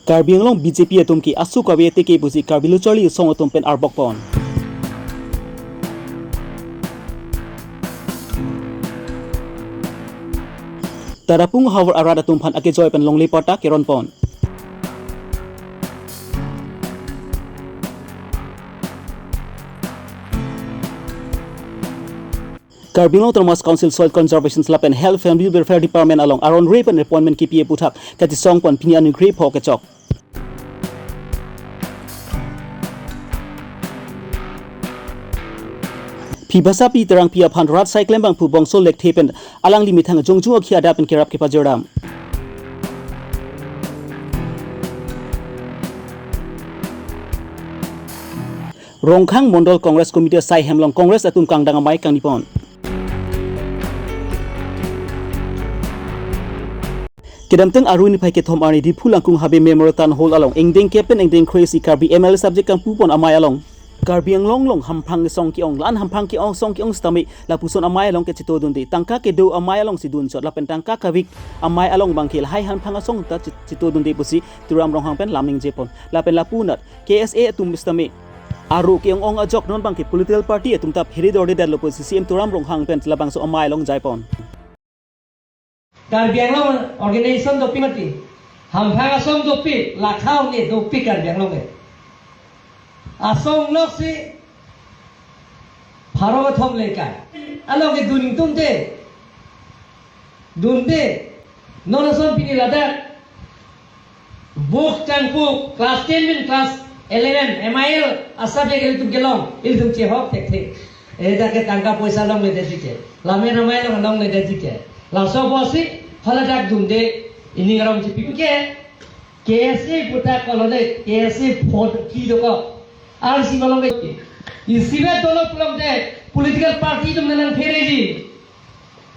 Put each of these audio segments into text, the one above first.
Karbi Anglong BJP atumki asu kave Ateke busi Karbi Longri song atumpen arbokpon. Tarapung hawar arada tumpan ake joy pen Longri pota keron pon. Karbi Long Thomas Council Soil Conservation Slap and Health and Welfare Department along around rape and appointment KPA puthak kati song pon pinyan grape hoke chok. Pibasa pi terang pia phan rat cycling bang pu bongso lek thepen alang limit hang jongju akhia da pen kerap ke pajoram. Rongkhang Mondol Congress Committee Sai Hemlong Congress atum kang dangamai kang nipon. Kedamteng aruni pai ke thom ani di phulangkung habe memoratan hol along engdeng kepen engdeng crazy Karbi ML subject kang pupon amai along. Karbi Anglong long hampang song ki ong lan hampang ki ong song ki ong stami la puson amai along ke chito dundi tangka ke do amai along si dun shot la pen tangka kavik amai along bangkil hai hampang song ta chito dundi pusi turam rong hang pen lamning jepon la pen la punat KSA atum stami aru ki ong ajok non bangki political party atum ta pheri dorde dal lo pusi CM turam rong hang pen la bang so amai along jaipon. Karbi Anglong organization dopi mati, hampang asong dopi, lakau ni dopi Karbi Anglong ni. Asong lok si, pharoga thom lekai. Along ke duning dunde, non asong pini ladak. Book tangpu class 10 min class 11 MIL asabye geli tum gelong, il che hok tek tek. Eda ke tangka poisa long le dedike, lame MIL long le dedike. Langsung bosi, kalau tak dunde ini orang cipi ke, KSA putar kalau deh KSA foto kiri doko, arsi malam ke, isi be tolong pulang deh political party itu menang ferry,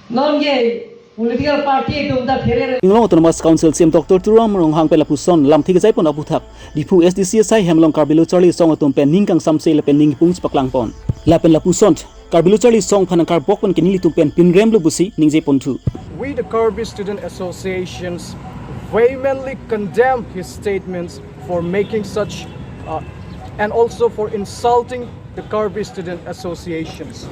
non ke political party itu menang ferry. Anglong Thomas Council CM Dr. Turam rong hang pela puson lam thik jai pon aputhak dipu SDC Sai Hemlong Karbi Longri song atum pen ningkang samse le pen ning pung spaklang pon la pen la puson Karbi Longri song phanang kar bok pon kinili tum pen pinrem lu busi ningje pon thu. We, the Karbi Student Associations, vehemently condemn his statements for making such and also for insulting the Karbi Student Associations.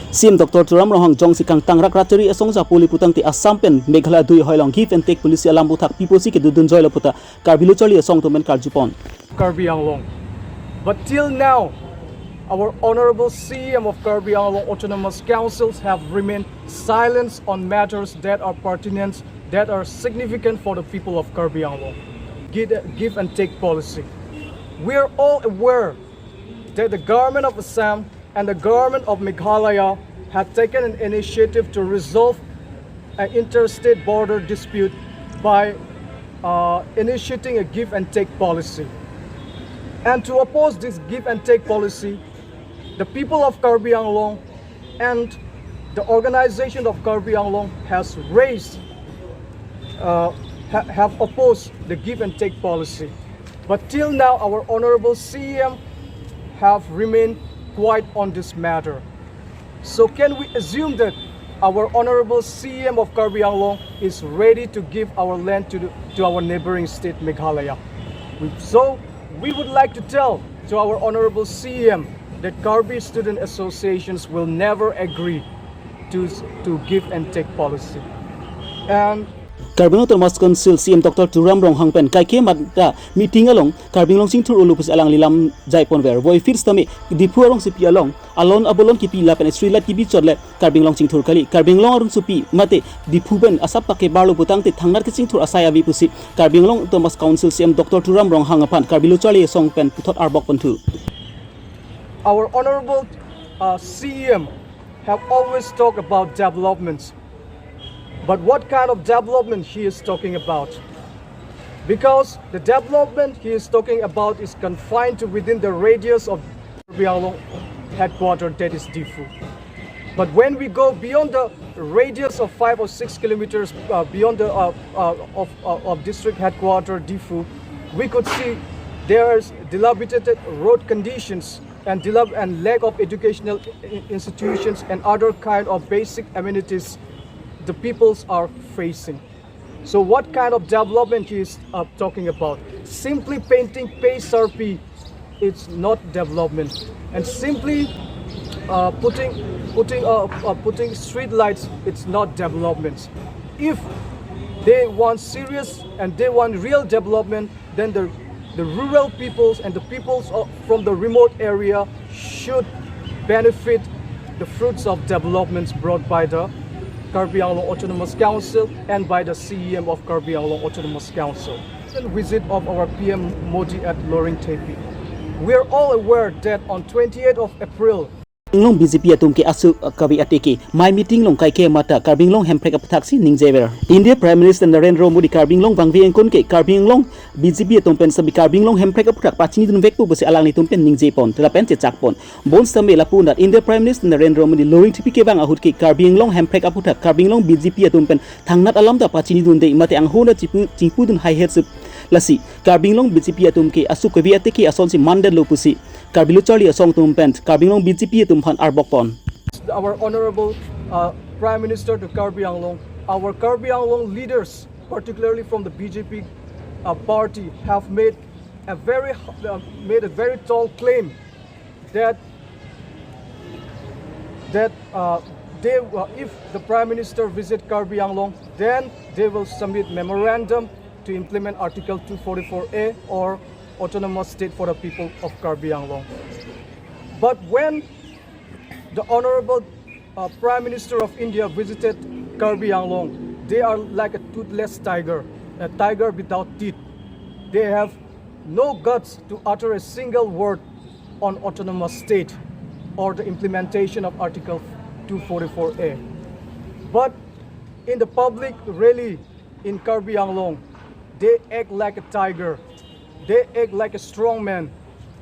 CM Dr. Turam Rohang Jong Sikang Tangrak Raturi Asong sa puli putang ti Asampen Meghala Dui Hoilong give and take police alam butak people si ke dudun joy la puta Karbi Longri asong tumen karjupon. Karbi Anglong. But till now, our Honorable CM of Karbi Anglong Autonomous Councils have remained silent on matters that are pertinent, that are significant for the people of Karbi Anglong. Give and take policy. We are all aware that the government of Assam and the government of Meghalaya had taken an initiative to resolve an interstate border dispute by initiating a give and take policy. And to oppose this give and take policy, the people of Karbi Anglong and the organization of Karbi Anglong has have opposed the give and take policy. But till now, our Honorable CM have remained quiet on this matter. So can we assume that our Honorable CM of Karbi Anglong is ready to give our land to our neighboring state Meghalaya? So we would like to tell to our Honorable CM that Karbi Student Associations will never agree to give and take policy. And Karbi Thomas Council CM Dr. Turam rong hang pen kai ke mata meeting along Karbi Long sing thur ulupus alang lilam jai pon ver boy first tami dipu rong sipi along alon abolon kipi la pen street light kipi chorle Karbi Long sing thur kali Karbi Long arun supi mate dipu ben asap pake barlo putang te thangnar ke sing thur asaya vi pusi Karbi Long Thomas Council CM Dr. Turam rong hang apan Karbi Longri song pen puthot arbok pon thu. Our Honorable CM have always talked about developments. But what kind of development he is talking about? Because the development he is talking about is confined to within the radius of Karbi Anglong headquarters, that is Difu. But when we go beyond the radius of 5 or 6 kilometers beyond the of district headquarters Difu, we could see there's dilapidated road conditions and lack of educational institutions and other kind of basic amenities the peoples are facing. So what kind of development he is talking about? Simply painting pay Sharpie, it's not development. And simply putting street lights, it's not development. If they want serious and they want real development, then the rural peoples and the peoples from the remote area should benefit the fruits of developments brought by the Karbi Anglong Autonomous Council and by the CEM of Karbi Anglong Autonomous Council. The visit of our PM Modi at Loring Tepi. We are all aware that on 28th of April, Anglong BJP atum ke asu kabi Ateke my meeting long kai ke mata Karbi Anglong hemprek aptaksi ningjever India Prime Minister Narendra Modi Karbi Anglong bangvi engkon ke Karbi Anglong BJP atum pen sabi Karbi Anglong hemprek aptak pachini dun vekpu bose alang ni tumpen ningjepon telapen te chakpon bon sami lapun dat India Prime Minister Narendra Modi Loring Tepi ke bang ahut ke Karbi Anglong hemprek aputak Karbi Anglong BJP atum pen thangnat alam da pachini dun de mate anghona chingpu dun hai het lasi Karbi Anglong BJP atum ke asu kabi Ateke ason si mandel lopusi Karbi Charlie asong tumpen Karbi Anglong BJP atum han arbokpon. Our Honorable Prime Minister to Karbi Anglong, our Karbi Anglong leaders, particularly from the BJP party, have made a very tall claim that if the Prime Minister visit Karbi Anglong, then they will submit memorandum to implement Article 244A or autonomous state for the people of Karbi Anglong. But when the Honorable Prime Minister of India visited Karbi Anglong, they are like a toothless tiger, a tiger without teeth. They have no guts to utter a single word on autonomous state or the implementation of Article 244A. But in the public rally in Karbi Anglong, they act like a tiger. They act like a strong man.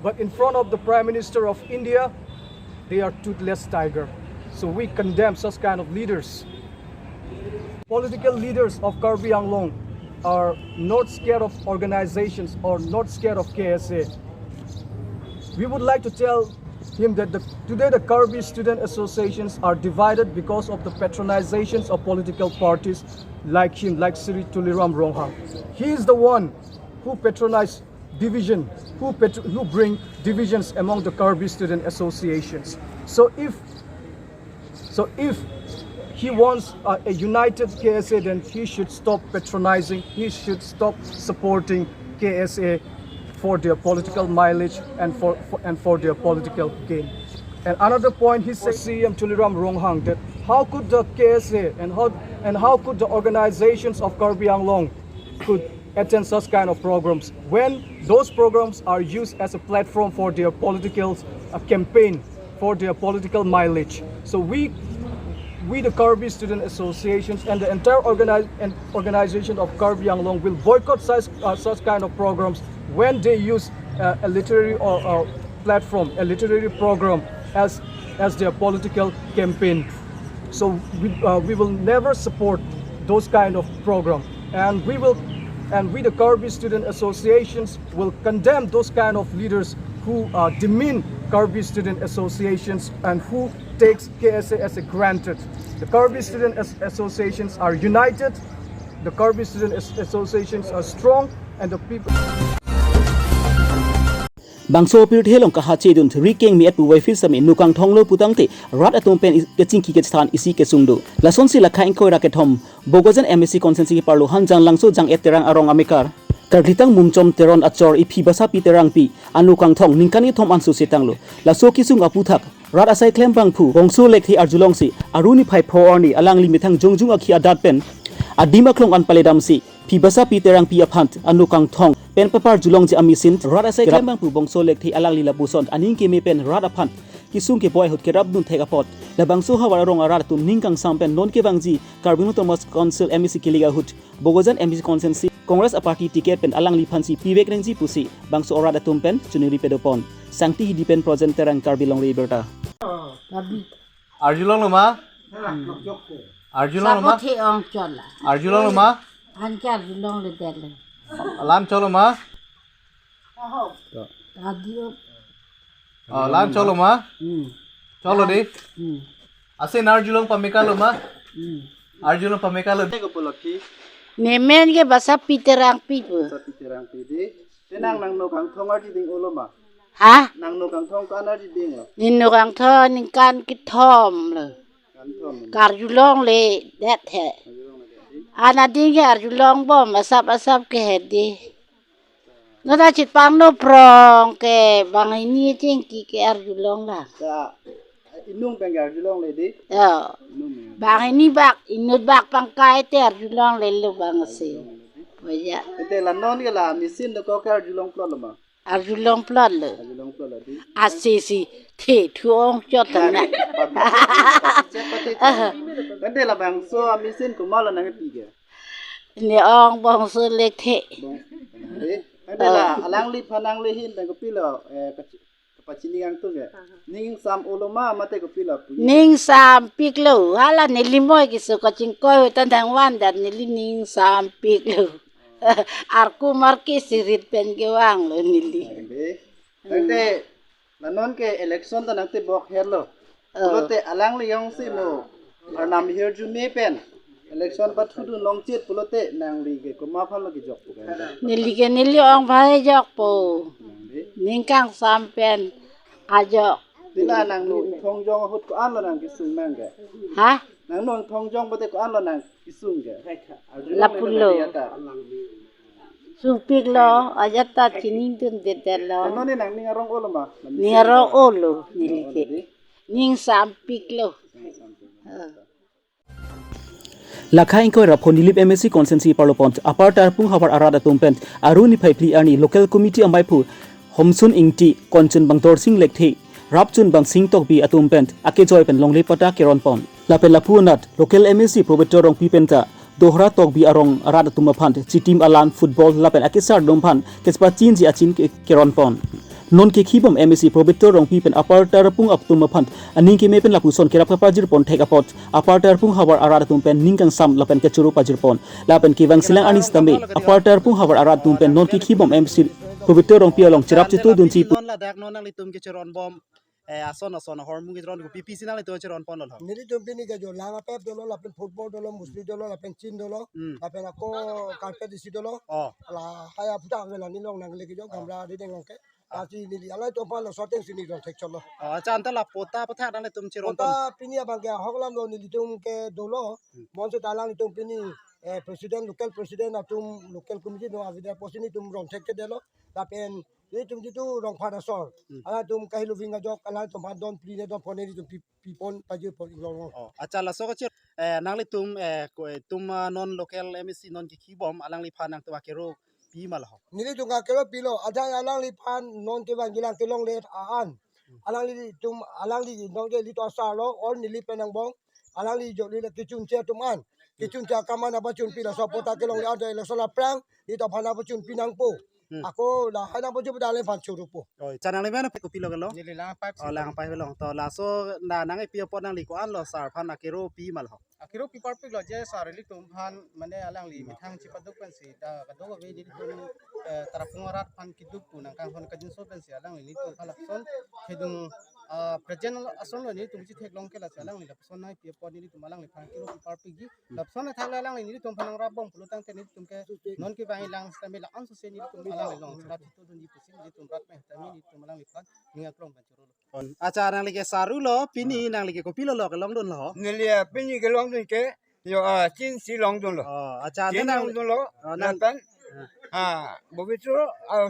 But in front of the Prime Minister of India, they are toothless tiger. So we condemn such kind of leaders. Political leaders of Karbi Anglong are not scared of organizations or not scared of KSA. We would like to tell him that today the Karbi student associations are divided because of the patronizations of political parties like him, like Sri Tuliram Ronghang. He is the one who patronized division, who bring divisions among the Karbi student associations. So if he wants a united KSA, then he should stop patronizing, he should stop supporting KSA for their political mileage and for their political gain. And another point, he said, CM Tuliram Ronghang, that how could the KSA and how could the organizations of Karbi Anglong could attend such kind of programs when those programs are used as a platform for their political campaign, for their political mileage. So we the Karbi student associations and the entire organization of Karbi Anglong will boycott such kind of programs when they use a literary or platform, a literary program as their political campaign. So we will never support those kind of programs, and we the Karbi student associations will condemn those kind of leaders who demean Karbi student associations and who takes KSA as a granted. The Karbi student associations are united, the Karbi student associations are strong, and the people. Bangso pirt helong ka hache dun rikeng mi at puwai fil sami nukang thonglo putangte rat atom pen kechingki ke stan isi ke sungdo lason si lakha ingkoi raketom bogojan MSC consensi parlo hanjang langso jang eterang arong amikar karlitang mumchom teron achor ipi basa pi terang pi anukang thong ningkani thom ansu setanglo laso kisung aputhak rat asai klem bangphu bongso lekhi arjulong si aruni phai phorni alang limithang jongjung akhi adat pen adima klong an paledam si Pibasa pi terang pi aphant anukang thong pen papar julong je amisin rada sai klambang pu bongso lekthi alang lila buson aning ke me pen rada phant kisung ke boy hot ke rab dun thega pot la bangso hawara rong arar tum ningkang sampen non ke bangji Karbi Thomas Council MSC kiliga hut bogojan MSC consensi Congress a party ticket pen alang li phansi pibek rengji pusi bangso orada tumpen chuniri pedopon sangti hidipen project terang Karbi Longri Abirta Arjulong lama Arjulong lama Arjulong lama Ancar long le delle. Alam cholo ma Radio. Alam cholo ma cholo di Ase Arjulong pamekalo ma Arjulong pamekalo Upalakhi Nemen ke basa piterang pipu. Sa pitirang pidi. Tenang nang no kang thong arti ding ulo ma. Ha? Nang no kang thong kan arti ding lo. Ninu kang tho ning kan kitom le. Kan thom. Karjulong le that he. Ana dinge arjulong bom asap ke hedi. No da chit pang no prong ke bang ini cingki ke arjulong lah. Sa inung penggar julong le di. Ya. Bang ini bak inut bak pangkai te arjulong le lu bang se. Waya Ente lanon ke la mesin do ko kar julong plot lo ma. arjulong plot le. Julong plot la di. Asisi the thuong cho tang na. Ente la bang so mesin ko mal nang pi ke. Ni ong bong su le the. Ente la alang li phanang le hin tang ko pi lo kapacini ang tu ke. Ning sam ulo ma mate ko pi lo. Ning sam pik lo hala ni limoy ki so ka chingkoy tan tang wan dat ni ning sam pik lo. Arku marki sirit pen ke wang lo ni li. Ente lanon ke election ta nang te bok her lo. Pulote alang li yong si mo. Arnam her ju me pen. Election pa thu du long chet pulote nang li ke ko ma phan lo ki jok pu ka. Ni li ong bhai jok po. Ning kang sam pen ajo. Tila nang no thong jong hut ko an lo nang ki sung nang ke. Ha? Nang no thong jong pate ko an lo nang ki sung ke. Lapulo. Sung pik lo aja ta chining tun de lo. Ano ni nang ningarong ulo ma. Ni ro olo ni li ke. Ning sam pik lo. Lakha ingkoi rapon nilip MSC consensi parlopont apar tarpung habar arada tumpent aruni phaipli arni local committee amaipu homsun ingti konchun bangtor sing lekthe rapchun bang sing tok bi atumpent ake joy pen longle pata keron pon lapen lapunat local MSC probetor rong pipenta dohra tok bi arong arada tumaphant chitim alan football lapen ake sar domphan kespa chin ji achin keron pon non ke khibam MSC probetor rong pipen apar tarpung aptum phant aning ke mepen lapu son kerap pajir pon thek apot apar tarpung habar arada tumpen ningkang sam lapen ke churu pajir pon lapen ki wang silang anis tame apar tarpung habar arada tumpen non ke khibam MSC probetor rong pialong chirap chitu dunchi non la dak non nang litum ke cheron bom ason hormu ke cheron pp sinang litu cheron pon lo Nili tumpini ke jo langa pep dolo lapen football dolo musli dolo lapen chin dolo lapen ako karpet isi dolo la haya puta ngela nilong nang legi jo gamra di dengong ke asi nili alai to pa lo sorting sini dong tek cholo acha anta la pota patha nang litum cheron pon kota pini abang ke hoklam lo nili tum ke dolo monse talang tum pini presiden local presiden atum local committee no avida posini tum rong tek ke delo lapen ini tum itu rong pada sol ala tum kahilu vinga jok ala tum don pline don poneri tum pipon pajir pon ilong acha la so che nang litum tum non local MSC non ki khibom alang li phanang to akero pi mal ho nili tunga kelo pilo ada alang li pan non ke bang gilang kelong le aan alang li non ke li to salo or nili penang bong alang li jo li le kichun che tuman kichun cha kamana bachun pila so pota kelong le ada le sola prang li to phana bachun pinang po ako la hana baju badale pan churu po cha nang le mena ko pilo galo ni lang pai long to la so na nang e pi pon nang li ko an lo sar phan akero pi mal ho akiro pi perfect lo je sarili tum phan mane alang li mithang chi paduk pen si ta kadok ve ni tum tarapungarat phan kiduk pu nang kang hon kajin so pen si alang ni tum phala son hedung present ason lo ni tum chi thek long ke la alang ni la son nai pi pon ni tum alang li phan kiro pi perfect gi la son na thak la alang ni tum phan rap bong pulutang te ni tum ke non ki bai lang sta me la an so se ni tum alang li long sa ti to dun ni pusin ni tum rat me ta ni tum alang li phan ni akrong ban choro acha nang li ke saru lo pini nang li ke ko pilo lo ke long don lo Nili pini ke long dun ke yo chin si long dun lo. acha Chin nang long dun lo. Na pen bobitu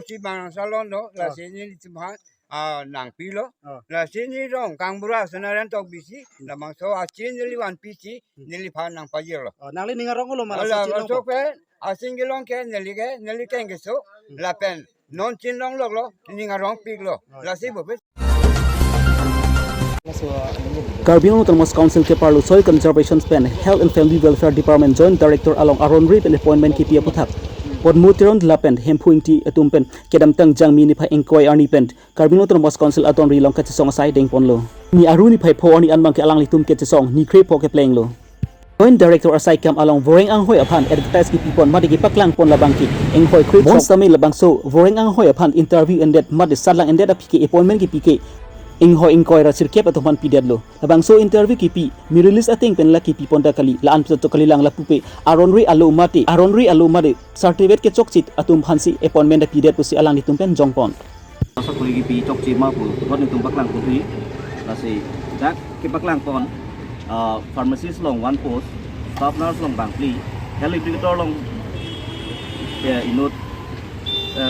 si bang salon lo la si ni cuma nang pi lo. La si ni dong kang bura senaran tok bisi la bang so chin ni wan pisi nili phan nang pajir lo. nang li ningarong lo mala La so chin so ke asing ke long ke nili ke so la pen non chin long lo ningarong pig lo. La si bobit Karbi Longri Council ke parlo soil conservation span health and family welfare department joint director along aron rip and appointment ki pia puthak podmutiron lapen hempuingti atumpen kedam tang jangmi ni phai inquiry arni pen Karbi Longri Council aton ri long ka chisong sai deng ponlo ni aruni phai pho ani anmang ke alang litum ke chisong ni kre pho ke pleng lo joint director asai kam along voreng ang hoi aphan advertise ki pipon madigi paklang pon labangki enghoi kre mon sami labang so voreng ang hoi aphan interview and that mad sadlang and that apike appointment ki pike ingho ingkoi ra sirkep atoman pidet lo labang so interview kipi mi release ating penla kipi ponda kali laan to kali lang la pupe aronri alo mate certificate ke chokchit atum phansi appointment da pidet pusi alang ni tumpen jongpon so kuli kipi chokchit ma pu hot ni tum baklang putri la se dak ke baklang pon pharmacist long one post staff nurse long bangpli health educator long inut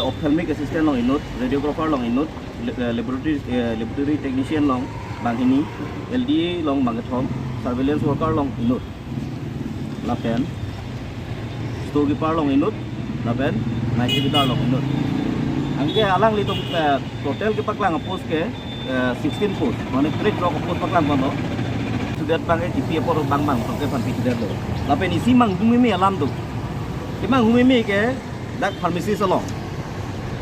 ophthalmic assistant long inut radiographer long inut laboratory technician long bangini LDA long bangathom surveillance worker long inut lapen storekeeper long inut lapen night visitor long inut angke alang litum total ke paklang post ke 16 post mane trade rock post paklang bono sudah bangai tipi por bang ke pan pider lo lapen isi mang humimi alam tu kimang humimi ke dak pharmacist long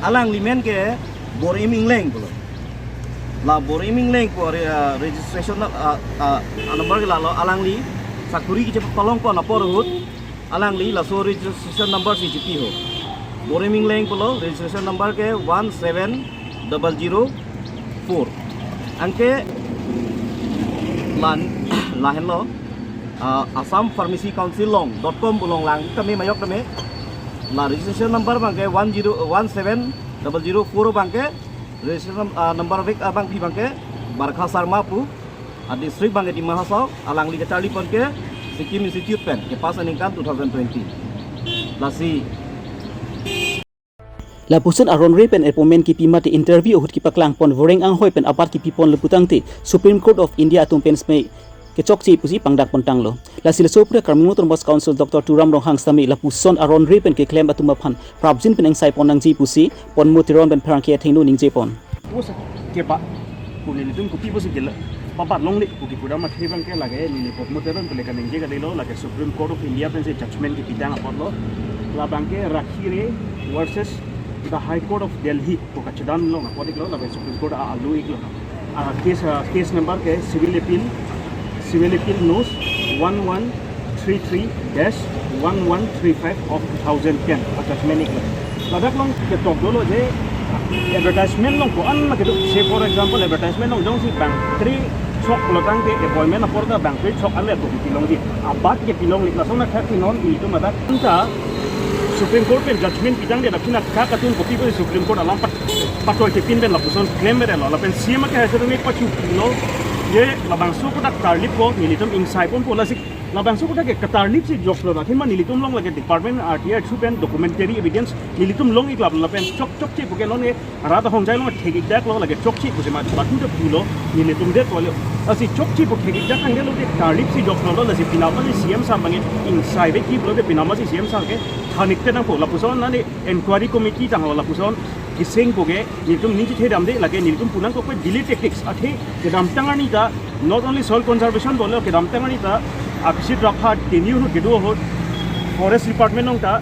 alang limen ke boriming leng pula la boriming leng ko registration number ke lalo alang li sakuri ki cepat tolong ko napor hut alang li la so registration number si GP ho boriming leng pula registration number ke 17004 angke lahen lo Assam Pharmacy Council long.com bulong lang kami mayok kami la registration number bangke 17004 bangke registration number vek abang pi bangke Barkha Sarma pu district bangke di Mahasau alang li kecali pon ke Sikkim Institute pen ke pas aningkan 2020 lasi la pusun aron repen appointment ki pima te interview hut ki paklang pon voreng ang hoi pen apat ki pipon leputang te Supreme Court of India atum pen sme ke chokchi pusi pangdak pontang lo la sila sopra Karming Motorbus Council Dr. Turam Ronghang stami la puson aron repen ke claim atuma phan prabjin pen ang sai pon nang ji pusi pon motiron ben pharang ke thengnu ning je pon pusa ke ba kunin tum kupi pusi gel papat long ni kuki pura ma thebang ke lage ni pot moteron pele kan nge ga dilo lage Supreme Court of India pen se judgment ki bidang apot lo la bangke rakhire versus the High Court of Delhi ko kachadan lo apot iklo lage Supreme Court alu iklo case number ke civil appeal notes 1133-1135 of 2010 judgment iklo ladak long ke tok dolo je advertisement long ko an ma ke say for example advertisement long jong si bank 3 chok lotang ke appointment apor da bank 3 chok ale to pilong di abat ke pilong likla sona kha non itu mata anta Supreme Court pen judgment bidang de dakina kha katun kopi ko Supreme Court alam patoi ke pin ben la puson claim be la pen sima ke hasil me pachu pilo ye labang su ko dak tarlip ko nilitum inside pon pola sik labang su ko dak ke tarlip si job lo na thima nilitum long lage department RTI su pen documentary evidence nilitum long iklab la pen chok chi ko ke non e rada hong jai long thegi dak lo lage chok chi ko se ma batu de pulo nilitum de ko asi chok chi ko thegi dak ang de lo de tarlip si job lo la si pinama si CM sa bangi inside be ki lo de pinama si CM sa ke thanik te nang po la puson na ni inquiry committee tang la puson kiseng boge nilitum ninji the dam de lage nilitum punang ko delay tactics athe ke dam tangani ta not only soil conservation bolo ke dam tangani ta apisit rakha tenure no gedo hot forest department nong ta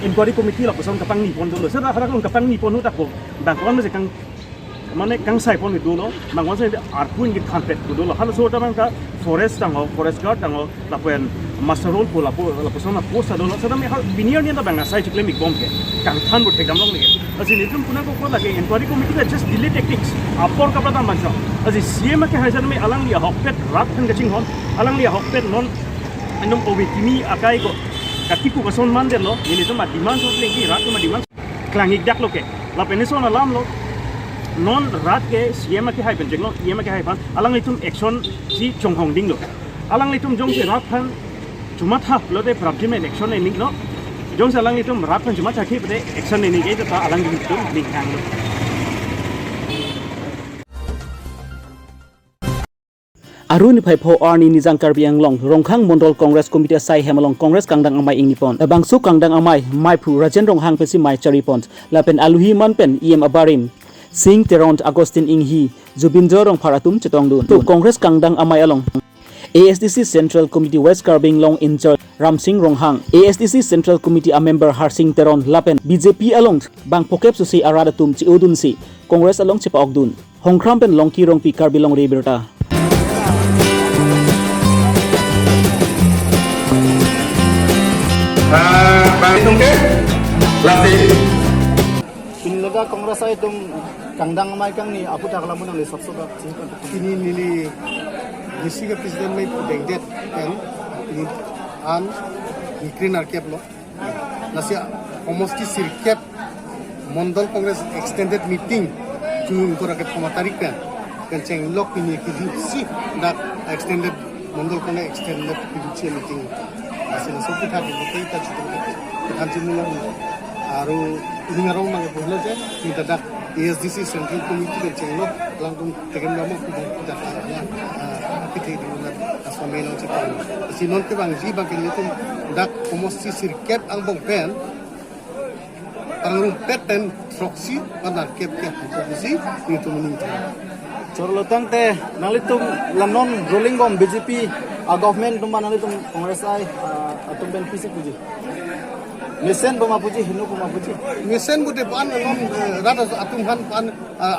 inquiry committee la puson kapang ni pon do sa ra long kapang ni pon ta ko bang kon me kang mane kang sai pon do lo mangwan sai arpun gi khanpet do lo hal so ta mang ta forest tang forest guard tang la pen master role ko la puson na post do lo sa me binier ni ta bang sai chiklem ik bom ke kang than bo thekam long ni asi nitum punang ko lage inquiry committee ta just delay tactics apor ka pata man asi CM ke hajar me alang li hokpet rat thang gaching hon alang li hokpet non andom obitimi akai ko katiku ka son man de lo ni to ma demand so legi rat ma demand klangik dak lo ke la penison alam lo non rat ke CM ke hai pen jeng lo CM ke hai pan alang litum action si chong hong ding lo alang litum jong se rat phan cuma tha lo de prabjime action ni ning no jong se alang litum rat phan cuma tha ke de action ni ge ta alang litum ning hang lo Arun phai pho arni nijang Karbi Anglong Rongkhang Mondol Congress Committee sai hemalong Congress kangdang amai ingnipon bangsu kangdang amai maipu Rajen Ronghang pesi mai charipon lapen aluhi man pen em abarim Sing Teront Agustin Inghi Zubindro Rong Pharatum Chetong Dun to Congress kangdang amai along ASDC Central Committee West Karbi Long in charge Ram Singh Ronghang ASDC Central Committee a member Harsing Teron lapen BJP along bang pokep susi aradatum chiudun si Congress along chipa ogdun Hongkram pen longki rong pi Karbi Longri Abirta Bang Tungke, latih. Pinlaga Kongres ay itong kangdang mai kang ni apu tak lamun le sok sok ini nili gisi ke presiden mai dengdet kan ini an ikrin arkep lo nasia almost ki sirket mondol congress extended meeting tu untuk rakyat pematari kan kenceng lok ini kisi dak extended mondol congress extended meeting asal sebut hati kita kita cimulang aru ini ngarong mang boleh je kita dak ASDC Central Committee kenceng lok langsung tekan nama kita ya kita di mana asal menang cepat sinon ke bang ji bang itu dak promosi sirket ang bong pen ang rumpeten proxy pada kep promosi itu meningkat. Corlotang teh nalitum lanon ruling bom BJP government tumba nalitum Congress ai atum ben PC puji. Mesen boma puji hinu boma puji. Mesen bude pan non rada atum han pan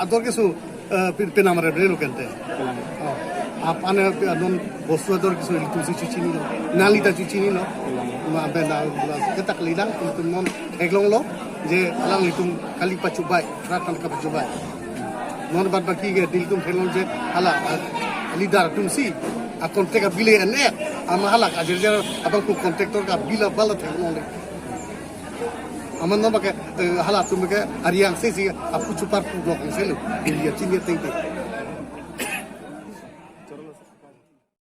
ador kesu penamare brelo kente. Apa non bosu ador kesu itu cuci ni lo. Nali ta cuci ni lo. Ma benda kita kelidang itu non Anglong lo je alang litum kali pacubai ratan ka pacubai. Non bad baki ge dil tum thelon je ala lidar tum si a kontek bile ene ama hala ajer abang ku kontraktor ka bila bala thelon le aman no bake hala tum ke ariang se si apu chupar ku blok selu dia cini tengte